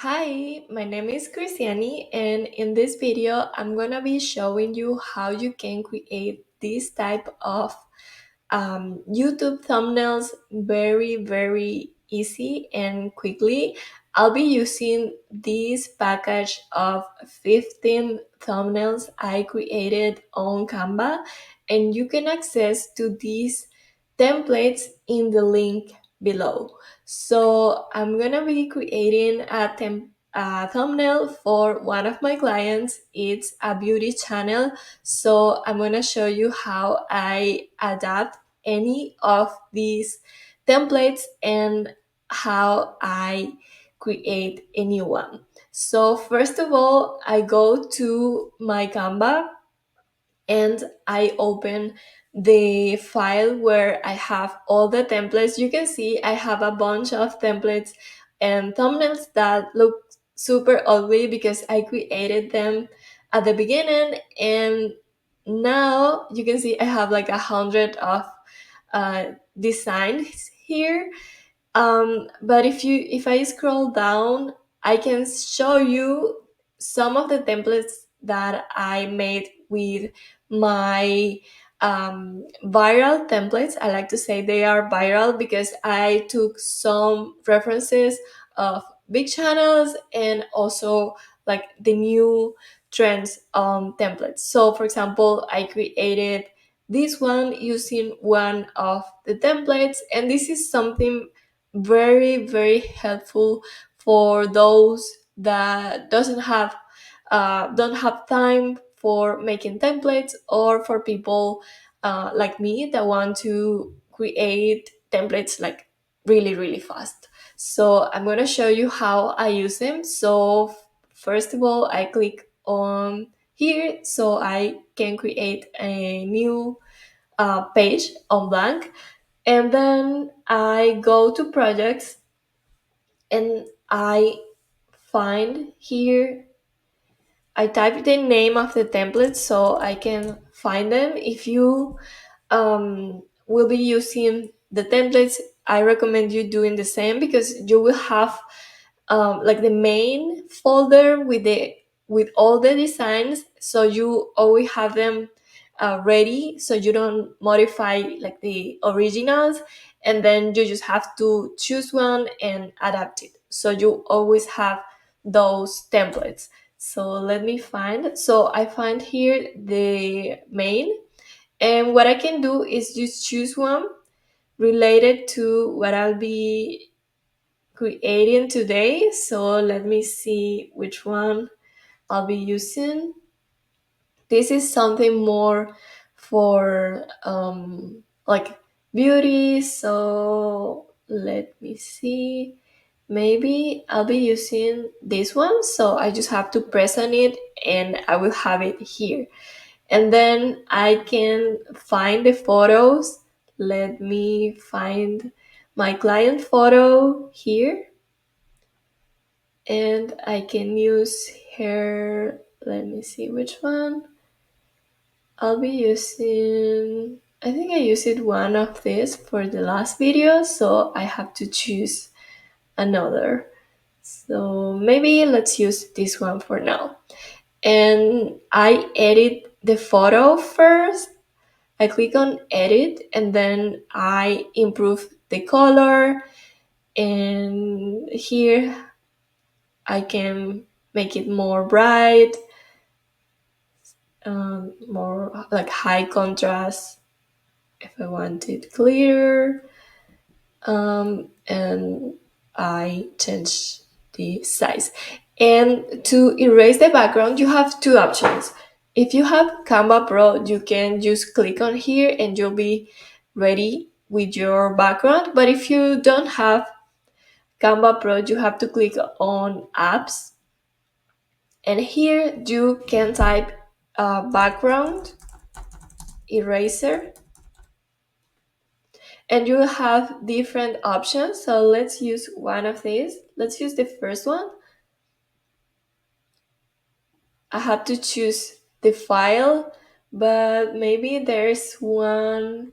Hi, my name is Christiani, and in this video, I'm gonna be showing you how you can create this type of YouTube thumbnails very easy and quickly. I'll be using this package of 15 thumbnails I created on Canva, and you can access to these templates in the link below. So I'm gonna be creating a thumbnail for one of my clients. It's a beauty channel, so I'm gonna show you how I adapt any of these templates and how I create a new one. So first of all, I go to my Canva and I open the file where I have all the templates. You can see I have a bunch of templates and thumbnails that look super ugly because I created them at the beginning, and now you can see I have like 100 of designs here. But if I scroll down, I can show you some of the templates that I made with my viral templates. I like to say they are viral because I took some references of big channels and also like the new trends on templates. So for example, I created this one using one of the templates, and this is something very helpful for those that doesn't have don't have time for making templates, or for people like me that want to create templates like really fast. So I'm going to show you how I use them. So first of all, I click on here so I can create a new page on blank, and then I go to projects and I find here, I type the name of the template so I can find them. If you will be using the templates, I recommend you doing the same because you will have like the main folder with all the designs, so you always have them ready, so you don't modify like the originals, and then you just have to choose one and adapt it, so you always have those templates. So let me find, so I find here the main, and what I can do is just choose one related to what I'll be creating today. So let me see which one I'll be using. This is something more for like beauty. So let me see. Maybe I'll be using this one. So I just have to press on it and I will have it here. And then I can find the photos. Let me find my client photo here, and I can use her. Let me see which one. I'll be using, I think I used one of this for the last video, so I have to choose another. So maybe let's use this one for now. And I edit the photo first. I click on edit and then I improve the color, and here I can make it more bright, more like high contrast if I want it clearer. And I change the size. And to erase the background, you have two options. If you have Canva Pro, you can just click on here and you'll be ready with your background. But if you don't have Canva Pro, you have to click on apps, and here you can type background eraser, and you will have different options. So let's use one of these. Let's use the first one. I have to choose the file, but maybe there's one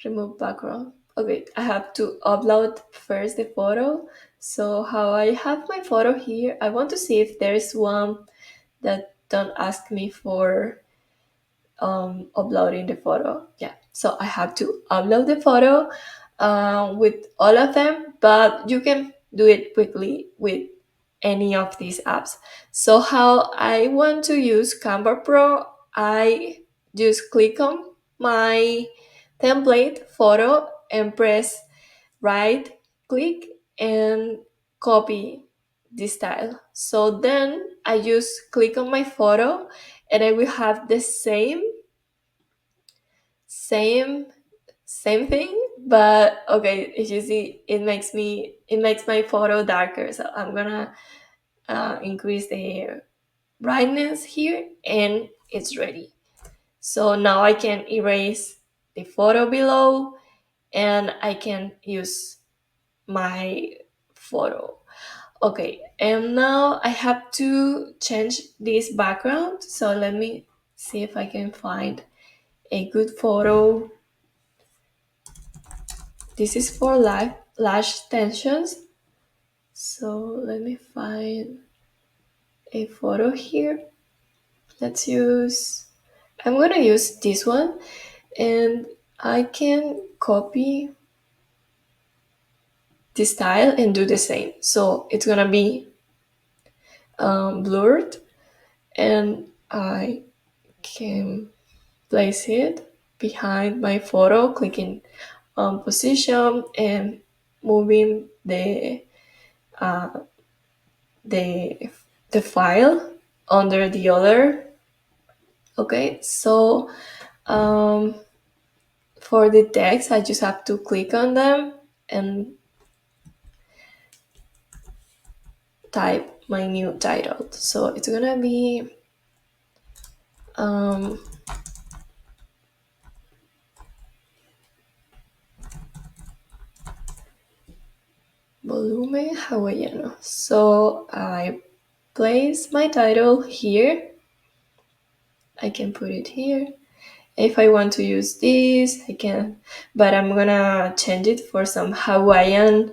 remove background. Okay, I have to upload first the photo. So how I have my photo here, I want to see if there's one that don't ask me for uploading the photo. Yeah, so I have to upload the photo with all of them, but you can do it quickly with any of these apps. So how I want to use Canva Pro, I just click on my template photo and press right click and copy the style. So then I just click on my photo and I will have the same same thing, but okay, as you see, it makes my photo darker. So I'm gonna increase the brightness here and it's ready. So now I can erase the photo below and I can use my photo. Okay, and now I have to change this background. So let me see if I can find a good photo. This is for lash extensions. So let me find a photo here. Let's use, I'm gonna use this one and I can copy the style and do the same. So it's gonna be blurred and I can place it behind my photo, clicking on position and moving uh, the the file under the other. Okay, so um, for the text, I just have to click on them and type my new title. So it's gonna be um, Volume Hawaiiano. So I place my title here. I can put it here. If I want to use this, I can, but I'm gonna change it for some Hawaiian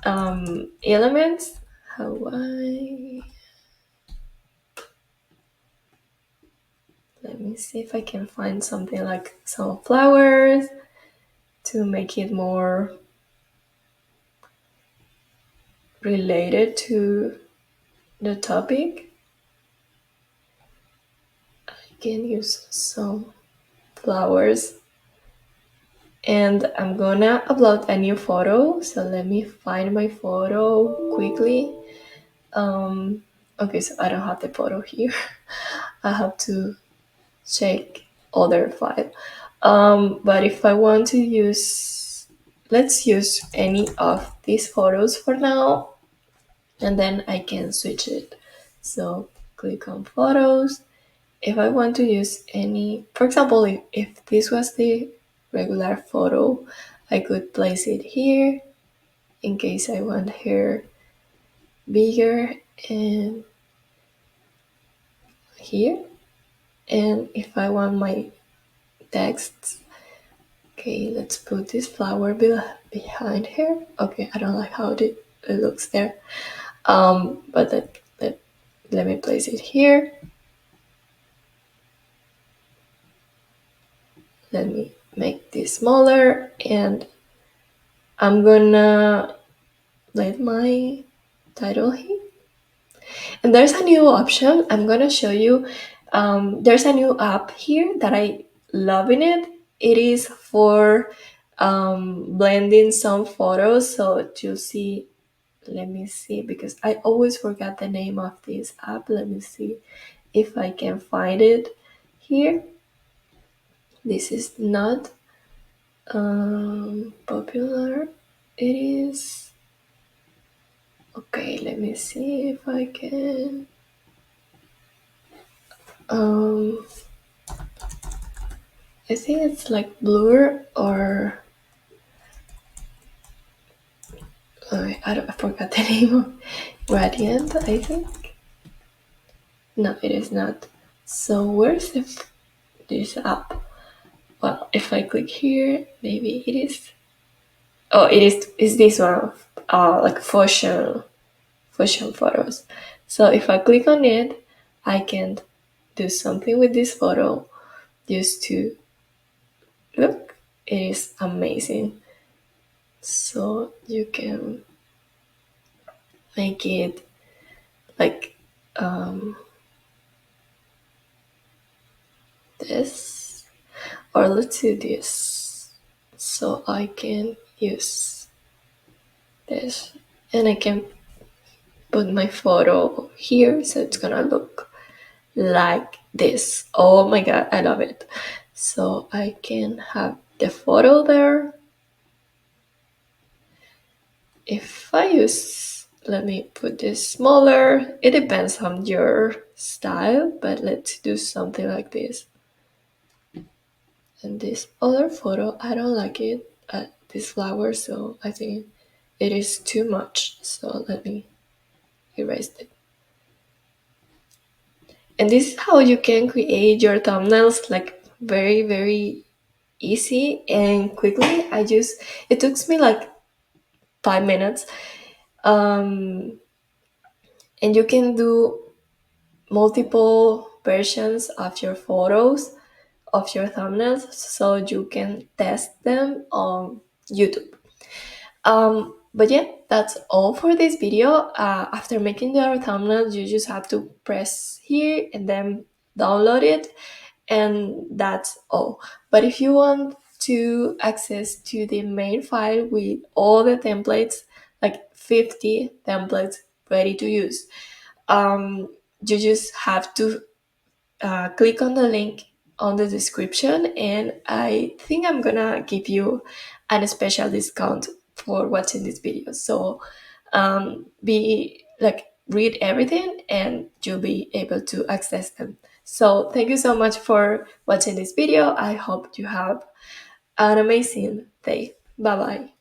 elements. Hawaii. Let me see if I can find something like some flowers to make it more related to the topic. I can use some flowers and I'm gonna upload a new photo. So let me find my photo quickly. Okay, so I don't have the photo here. I have to check other file. But if I want to use, let's use any of these photos for now, and then I can switch it. So click on photos. If I want to use any, for example, if this was the regular photo, I could place it here in case I want her bigger and here. And if I want my text, okay, let's put this flower behind her. Okay, I don't like how it looks there. But let me place it here. Let me make this smaller and I'm gonna let my title here. And there's a new option I'm gonna show you. There's a new app here that I love in it. It is for blending some photos. So you see, let me see because I always forget the name of this app. Let me see if I can find it here. This is not popular. It is okay. Let me see if I can. Um, I think it's like Blur or I forgot the name of Radiant. I think no, it is not. So where's this app? Well, if I click here, maybe it is. Oh, is this one, like fusion photos. So if I click on it, I can do something with this photo just to look. It is amazing. So you can make it like this, or let's do this. So I can use this, and I can put my photo here, so it's gonna look like this. Oh my god, I love it. So I can have the photo there. If I use, let me put this smaller. It depends on your style, but let's do something like this. And this other photo, I don't like it, this flower, so I think it is too much. So let me erase it. And this is how you can create your thumbnails, like very, very easy and quickly. It took me like 5 minutes. Um, and you can do multiple versions of your photos, of your thumbnails, so you can test them on YouTube. But yeah, that's all for this video. After making your thumbnail, you just have to press here and then download it, and that's all. But if you want to access to the main file with all the templates, like 50 templates ready to use, you just have to click on the link on the description, and I think I'm gonna give you a special discount for watching this video. So be like, read everything and you'll be able to access them. So thank you so much for watching this video. I hope you have an amazing day. Bye bye.